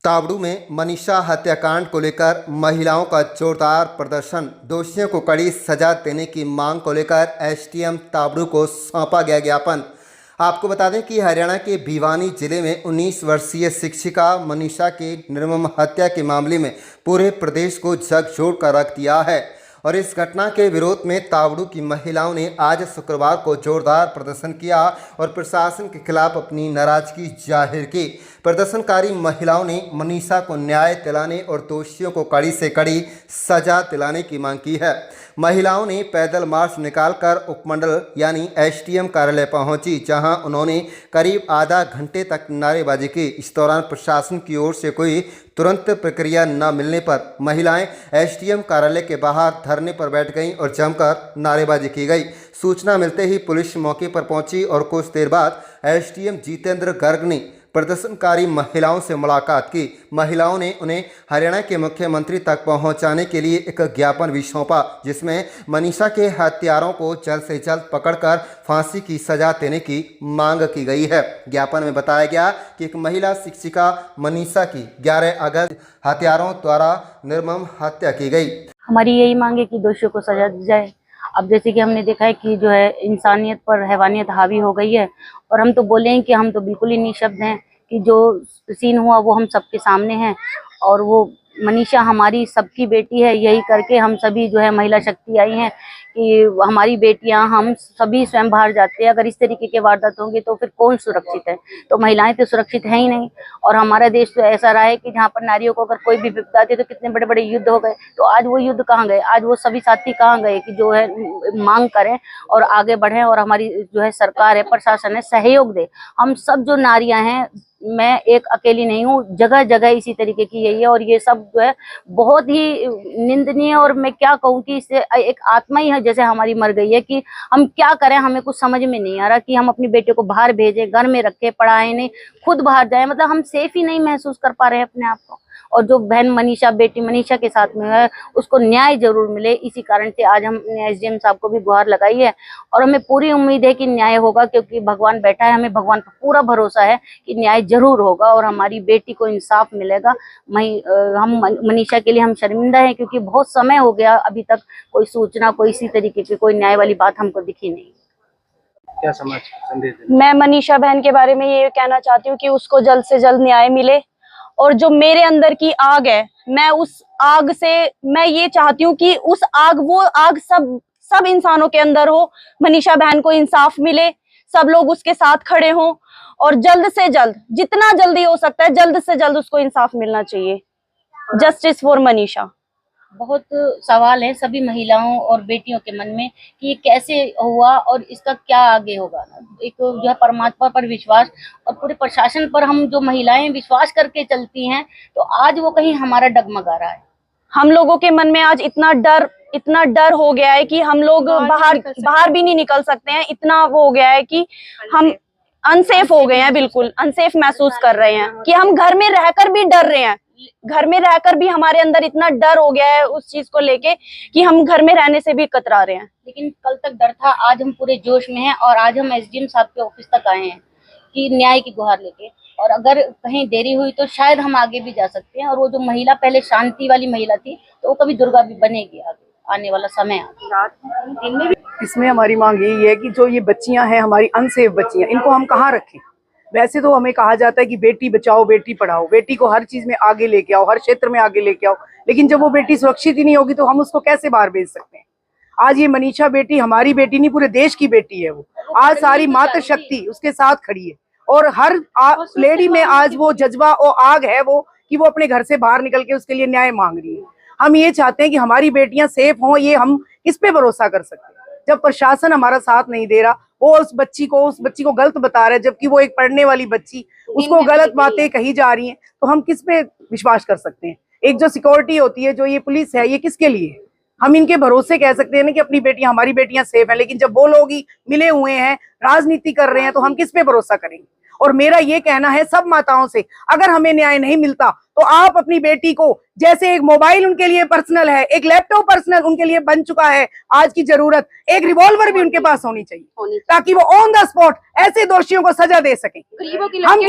तावड़ू में मनीषा हत्याकांड को लेकर महिलाओं का जोरदार प्रदर्शन। दोषियों को कड़ी सजा देने की मांग को लेकर एसडीएम तावड़ू को सौंपा गया ज्ञापन। आपको बता दें कि हरियाणा के भिवानी जिले में 19 वर्षीय शिक्षिका मनीषा की निर्मम हत्या के मामले में पूरे प्रदेश को झकझोर कर रख दिया है और इस घटना के विरोध में तावड़ू की महिलाओं ने आज शुक्रवार को जोरदार प्रदर्शन किया और प्रशासन के खिलाफ अपनी नाराजगी जाहिर की। प्रदर्शनकारी महिलाओं ने मनीषा को न्याय दिलाने और दोषियों को कड़ी से कड़ी सजा दिलाने की मांग की है। महिलाओं ने पैदल मार्च निकालकर उपमंडल यानी एसडीएम कार्यालय पहुंची, जहां उन्होंने करीब आधा घंटे तक नारेबाजी की। इस दौरान प्रशासन की ओर से कोई तुरंत प्रक्रिया न मिलने पर महिलाएं एसडीएम कार्यालय के बाहर धरने पर बैठ गईं और जमकर नारेबाजी की गई। सूचना मिलते ही पुलिस मौके पर पहुंची और कुछ देर बाद एसडीएम जितेंद्र गर्ग ने प्रदर्शनकारी महिलाओं से मुलाकात की। महिलाओं ने उन्हें हरियाणा के मुख्यमंत्री तक पहुंचाने के लिए एक ज्ञापन भी सौंपा, जिसमें मनीषा के हत्यारों को जल्द से जल्द पकड़कर फांसी की सजा देने की मांग की गई है। ज्ञापन में बताया गया कि एक महिला शिक्षिका मनीषा की 11 अगस्त हत्यारों द्वारा निर्मम हत्या की गई। हमारी यही मांग है कि दोषियों को सजा दी जाए। अब जैसे कि हमने देखा है कि जो है इंसानियत पर हैवानियत हावी हो गई है और हम तो बोले हैं कि हम तो बिल्कुल ही निःशब्द हैं कि जो सीन हुआ वो हम सबके सामने है और वो मनीषा हमारी सबकी बेटी है। यही करके हम सभी जो है महिला शक्ति आई हैं कि हमारी बेटियां हम सभी स्वयं बाहर जाते हैं। अगर इस तरीके के वारदात होंगे तो फिर कौन सुरक्षित है? तो महिलाएं तो सुरक्षित है ही नहीं। और हमारा देश तो ऐसा रहा है कि जहाँ पर नारियों को अगर कोई भी विपदा आती है तो कितने बड़े बड़े युद्ध हो गए। तो आज वो युद्ध कहाँ गए? आज वो सभी साथी कहाँ गए कि जो है मांग करें और आगे बढ़ें और हमारी जो है सरकार है, प्रशासन है, सहयोग दे। हम सब जो नारियां हैं, मैं एक अकेली नहीं हूँ, जगह जगह इसी तरीके की यही है और ये सब जो है बहुत ही निंदनीय और मैं क्या कहूँ कि इससे एक आत्मा ही है जैसे हमारी मर गई है कि हम क्या करें। हमें कुछ समझ में नहीं आ रहा कि हम अपनी बेटे को बाहर भेजें, घर में रखें, पढ़ाएं नहीं, खुद बाहर जाए। मतलब हम सेफ ही नहीं महसूस कर पा रहे हैं अपने आप को। और जो बहन मनीषा, बेटी मनीषा के साथ में है, उसको न्याय जरूर मिले। इसी कारण से आज हमने एसडीएम साहब को भी गुहार लगाई है और हमें पूरी उम्मीद है कि न्याय होगा, क्योंकि भगवान बैठा है। हमें भगवान पर पूरा भरोसा है कि न्याय जरूर होगा और हमारी बेटी को इंसाफ मिलेगा। हम मनीषा के लिए हम शर्मिंदा हैं क्योंकि बहुत समय हो गया, अभी तक कोई सूचना, कोई इसी तरीके की कोई न्याय वाली बात हमको दिखी नहीं। क्या संदेश? मैं मनीषा बहन के बारे में ये कहना चाहती हूँ कि उसको जल्द से जल्द न्याय मिले और जो मेरे अंदर की आग है, मैं उस आग से मैं ये चाहती हूँ कि वो आग सब इंसानों के अंदर हो। मनीषा बहन को इंसाफ मिले, सब लोग उसके साथ खड़े हों और जल्द से जल्द, जितना जल्दी हो सकता है, जल्द से जल्द उसको इंसाफ मिलना चाहिए। Justice for Manisha. बहुत सवाल है सभी महिलाओं और बेटियों के मन में कि ये कैसे हुआ और इसका क्या आगे होगा। एक जो है परमात्मा पर विश्वास और पूरे प्रशासन पर हम जो महिलाएं विश्वास करके चलती हैं, तो आज वो कहीं हमारा डगमगा रहा है। हम लोगों के मन में आज इतना डर हो गया है कि हम लोग बाहर भी नहीं निकल सकते हैं। इतना वो हो गया है कि हम अनसेफ हो गए हैं, बिल्कुल अनसेफ महसूस कर रहे हैं कि हम घर में रहकर भी डर रहे हैं। घर में रहकर भी हमारे अंदर इतना डर हो गया है उस चीज को लेके कि हम घर में रहने से भी कतरा रहे हैं। लेकिन कल तक डर था, आज हम पूरे जोश में हैं और आज हम एसडीएम साहब के ऑफिस तक आए हैं कि न्याय की गुहार लेके। और अगर कहीं देरी हुई तो शायद हम आगे भी जा सकते हैं। और वो जो महिला पहले शांति वाली महिला थी, तो वो कभी दुर्गा भी बनेगी आगे आने वाला समय। इसमें हमारी मांग यही है कि जो ये बच्चियां हैं, हमारी अनसेफ बच्चियां, इनको हम कहाँ रखें? वैसे तो हमें कहा जाता है कि बेटी बचाओ बेटी पढ़ाओ, बेटी को हर चीज में आगे लेके आओ, हर क्षेत्र में आगे लेके आओ, लेकिन जब वो बेटी सुरक्षित ही नहीं होगी तो हम उसको कैसे बाहर भेज सकते हैं? आज ये मनीषा बेटी हमारी बेटी नहीं, पूरे देश की बेटी है। वो आज सारी मातृ शक्ति उसके साथ खड़ी है और हर लेडी में आज वो जज्बा और आग है वो कि वो अपने घर से बाहर निकल के उसके लिए न्याय मांग रही है। हम ये चाहते हैं कि हमारी बेटियां सेफ हों। ये हम किस पे भरोसा कर सकते हैं जब प्रशासन हमारा साथ नहीं दे रहा? वो उस बच्ची को गलत बता रहा है, जबकि वो एक पढ़ने वाली बच्ची, उसको गलत बातें कही जा रही हैं। तो हम किस पे विश्वास कर सकते हैं? एक जो सिक्योरिटी होती है, जो ये पुलिस है, ये किसके लिए? हम इनके भरोसे कह सकते हैं ना कि अपनी बेटियां, हमारी बेटियां सेफ हैं, लेकिन जब वो लोग ही मिले हुए हैं, राजनीति कर रहे हैं, तो हम किस पे भरोसा करेंगे? और मेरा ये कहना है सब माताओं से, अगर हमें न्याय नहीं मिलता तो आप अपनी बेटी को, जैसे एक मोबाइल उनके लिए पर्सनल है, एक लैपटॉप पर्सनल उनके लिए बन चुका है आज की जरूरत, एक रिवॉल्वर भी उनके पास होनी चाहिए ताकि वो ऑन द स्पॉट ऐसे दोषियों को सजा दे सके। हम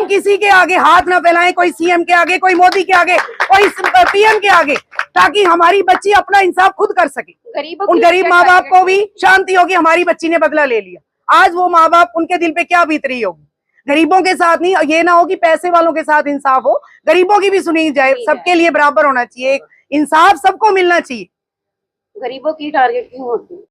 किसी के आगे हाथ ना फैलाएं, कोई सीएम के आगे, कोई मोदी के आगे, कोई पीएम के आगे, ताकि हमारी बच्ची अपना इंसाफ खुद कर सके। उन गरीब माँ बाप को भी शांति होगी, हमारी बच्ची ने बदला ले लिया। आज वो माँ बाप, उनके दिल पे क्या बीत रही होगी। गरीबों के साथ नहीं, ये ना हो कि पैसे वालों के साथ इंसाफ हो, गरीबों की भी सुनी जाए। सबके लिए बराबर होना चाहिए, इंसाफ सबको मिलना चाहिए। गरीबों की टारगेट क्यों होती है?